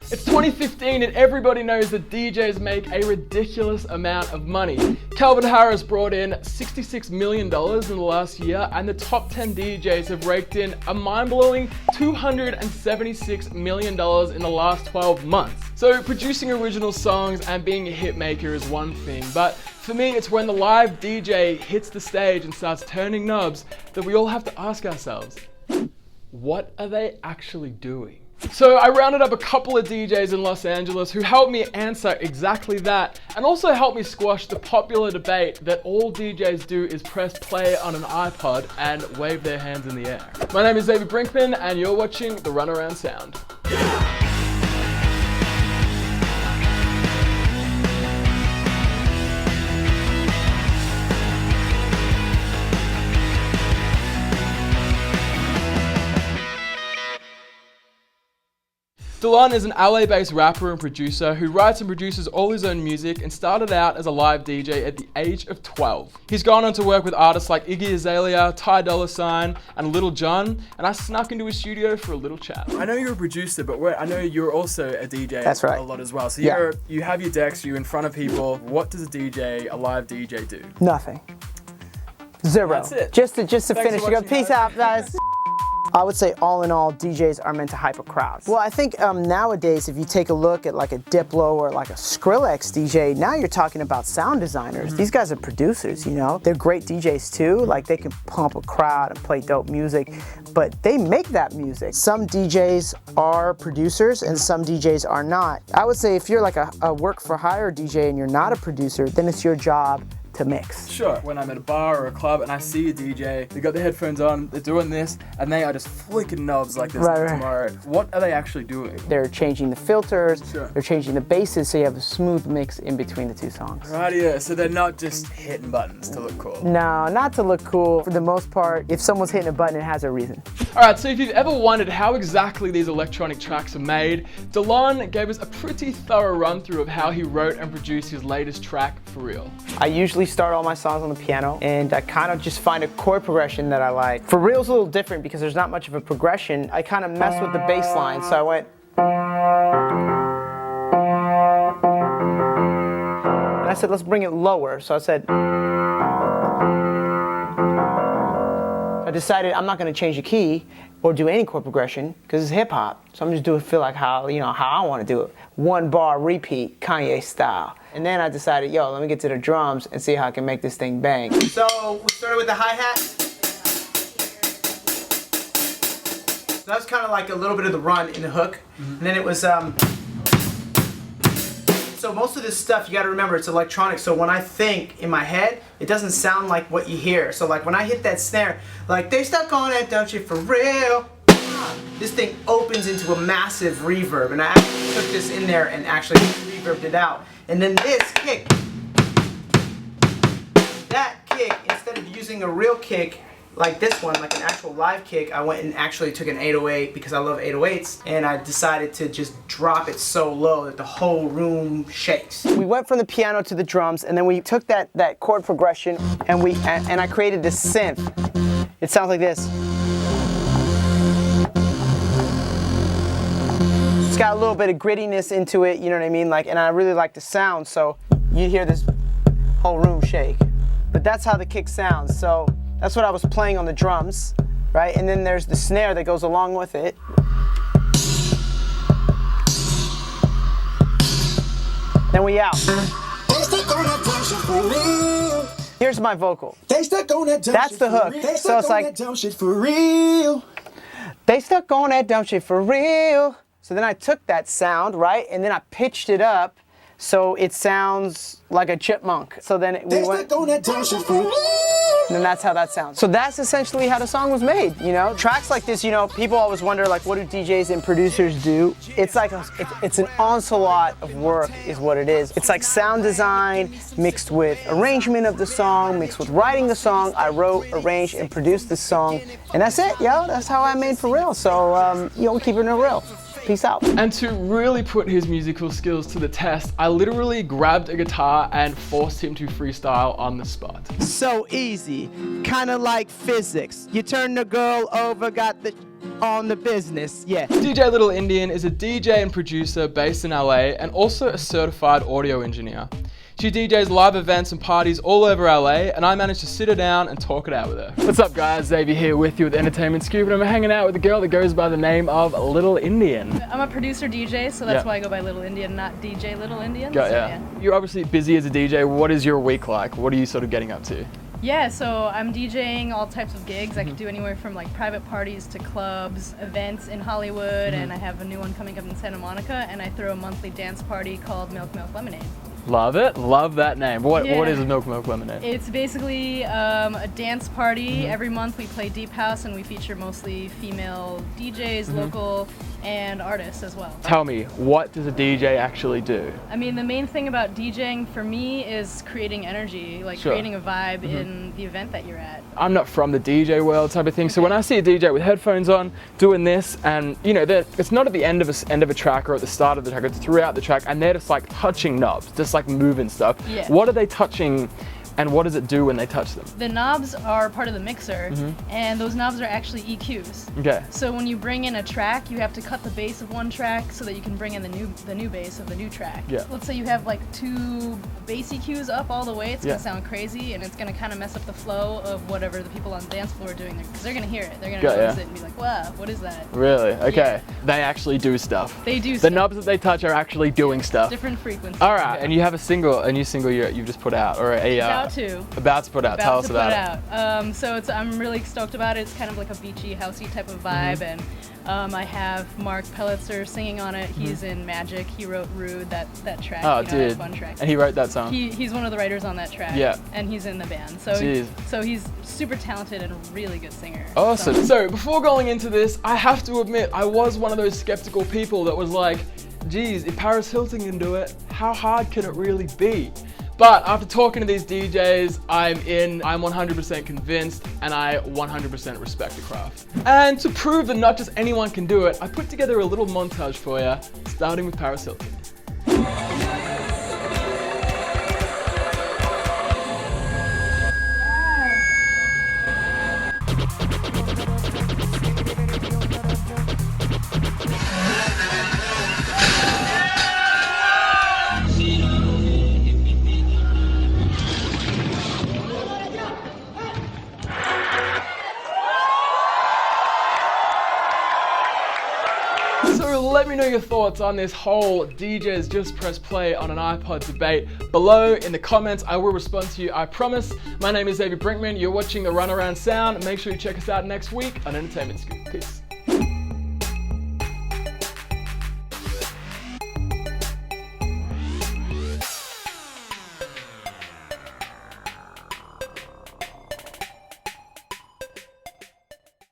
It's 2015 and everybody knows that DJs make a ridiculous amount of money. Calvin Harris brought in $66 million in the last year, and the top 10 DJs have raked in a mind-blowing $276 million in the last 12 months. So producing original songs and being a hit maker is one thing, but for me it's when the live DJ hits the stage and starts turning knobs that we all have to ask ourselves, what are they actually doing? So I rounded up a couple of DJs in Los Angeles who helped me answer exactly that, and also helped me squash the popular debate that all DJs do is press play on an iPod and wave their hands in the air. My name is Xavier Brinkman and you're watching the Runaround Sound. Delon is an LA-based rapper and producer who writes and produces all his own music and started out as a live DJ at the age of 12. He's gone on to work with artists like Iggy Azalea, Ty Dolla $ign, and Little John, and I snuck into his studio for a little chat. I know you're a producer, but I know you're also a DJ. That's right. A lot as well. So yeah. You have your decks, you're in front of people. What does a live DJ do? Nothing. Zero. That's it. Just to finish. You go, peace out, guys. I would say all in all, DJs are meant to hype a crowd. Well, I think nowadays, if you take a look at like a Diplo or like a Skrillex DJ, now you're talking about sound designers. These guys are producers, you know? They're great DJs too, like they can pump a crowd and play dope music, but they make that music. Some DJs are producers and some DJs are not. I would say if you're like a work for hire DJ and you're not a producer, then it's your job to mix. Sure, when I'm at a bar or a club and I see a DJ, they got their headphones on, they're doing this, and they are just flicking knobs like this tomorrow. What are they actually doing? They're changing the filters, sure. They're changing the basses so you have a smooth mix in between the two songs. Right, yeah, so they're not just hitting buttons to look cool. No, not to look cool. For the most part, if someone's hitting a button, it has a reason. Alright, so if you've ever wondered how exactly these electronic tracks are made, Delon gave us a pretty thorough run through of how he wrote and produced his latest track, For Real. I usually start all my songs on the piano, and I kind of just find a chord progression that I like. For Real's a little different because there's not much of a progression. I kind of messed with the bass line, so I went, and I said, let's bring it lower. So I said, I decided I'm not going to change the key or do any chord progression because it's hip hop. So I'm just doing feel like how I want to do it. One bar repeat, Kanye style. And then I decided, yo, let me get to the drums and see how I can make this thing bang. So we started with the hi-hat. So that was kind of like a little bit of the run in the hook. And then it was, so most of this stuff, you gotta remember, it's electronic. So when I think in my head, it doesn't sound like what you hear. So like when I hit that snare, like they stuck on it, don't you, for real? This thing opens into a massive reverb. And I actually took this in there and actually reverbed it out. And then this kick, that kick, instead of using a real kick like this one, like an actual live kick, I went and actually took an 808 because I love 808s, and I decided to just drop it so low that the whole room shakes. We went from the piano to the drums, and then we took that chord progression and I created this synth. It sounds like this. It's got a little bit of grittiness into it, you know what I mean? Like, and I really like the sound, so you hear this whole room shake. But that's how the kick sounds. So that's what I was playing on the drums, right? And then there's the snare that goes along with it. Then we out. Here's my vocal. That's the hook. So it's like, they stuck on that dumb shit for real. So then I took that sound, right, and then I pitched it up so it sounds like a chipmunk. So then we went, and then that's how that sounds. So that's essentially how the song was made, you know? Tracks like this, you know, people always wonder, like, what do DJs and producers do? It's like, it's an onslaught of work is what it is. It's like sound design mixed with arrangement of the song, mixed with writing the song. I wrote, arranged, and produced the song, and that's it, yo. That's how I made For Real. So, you know, keeping it real. Peace out. And to really put his musical skills to the test, I literally grabbed a guitar and forced him to freestyle on the spot. So easy, kinda like physics. You turn the girl over, got the on the business, yeah. DJ Little Indian is a DJ and producer based in LA and also a certified audio engineer. She DJs live events and parties all over LA, and I managed to sit her down and talk it out with her. What's up guys, Xavier here with you with Entertainment Scoop, and I'm hanging out with a girl that goes by the name of Little Indian. I'm a producer DJ, so that's why I go by Little Indian, not DJ Little Indian. Got ya. You're obviously busy as a DJ. What is your week like? What are you sort of getting up to? Yeah, so I'm DJing all types of gigs. I could do anywhere from like private parties to clubs, events in Hollywood, and I have a new one coming up in Santa Monica, and I throw a monthly dance party called Milk Milk Lemonade. Love it. Love that name. What is Milk Milk Lemonade? It's basically a dance party. Every month we play deep house and we feature mostly female DJs, local, and artists as well. Tell me, what does a DJ actually do? I mean, the main thing about DJing for me is creating energy, like creating a vibe in the event that you're at. I'm not from the DJ world type of thing, so when I see a DJ with headphones on doing this, and you know, it's not at the end of a track or at the start of the track, it's throughout the track, and they're just like touching knobs, just like moving stuff. Yeah. What are they touching, and what does it do when they touch them? The knobs are part of the mixer, and those knobs are actually EQs. Okay. So when you bring in a track, you have to cut the bass of one track so that you can bring in the new bass of the new track. Yeah. Let's say you have like 2 bass EQs up all the way, it's gonna sound crazy, and it's gonna kind of mess up the flow of whatever the people on the dance floor are doing, because they're gonna hear it, they're gonna notice it and be like, wow, what is that? Really? Okay. They actually do stuff. They do The stuff. knobs that they touch are actually doing stuff. Different frequencies. All right, and you have a new single you've just put out, or about to put out. Tell us about it. So I'm really stoked about it. It's kind of like a beachy, housey type of vibe, and I have Mark Pellitzer singing on it. He's in Magic. He wrote Rude, that track. Oh, that dude. fun track. And he wrote that song. He's one of the writers on that track. Yeah. And he's in the band. So he's super talented and a really good singer. Awesome. So before going into this, I have to admit I was one of those skeptical people that was like, geez, if Paris Hilton can do it, how hard can it really be? But after talking to these DJs, I'm 100% convinced, and I 100% respect the craft. And to prove that not just anyone can do it, I put together a little montage for you, starting with Paris Hilton. So let me know your thoughts on this whole DJs just press play on an iPod debate below in the comments. I will respond to you, I promise. My name is Xavier Brinkman. You're watching the Runaround Sound. Make sure you check us out next week on Entertainment Scoop. Peace.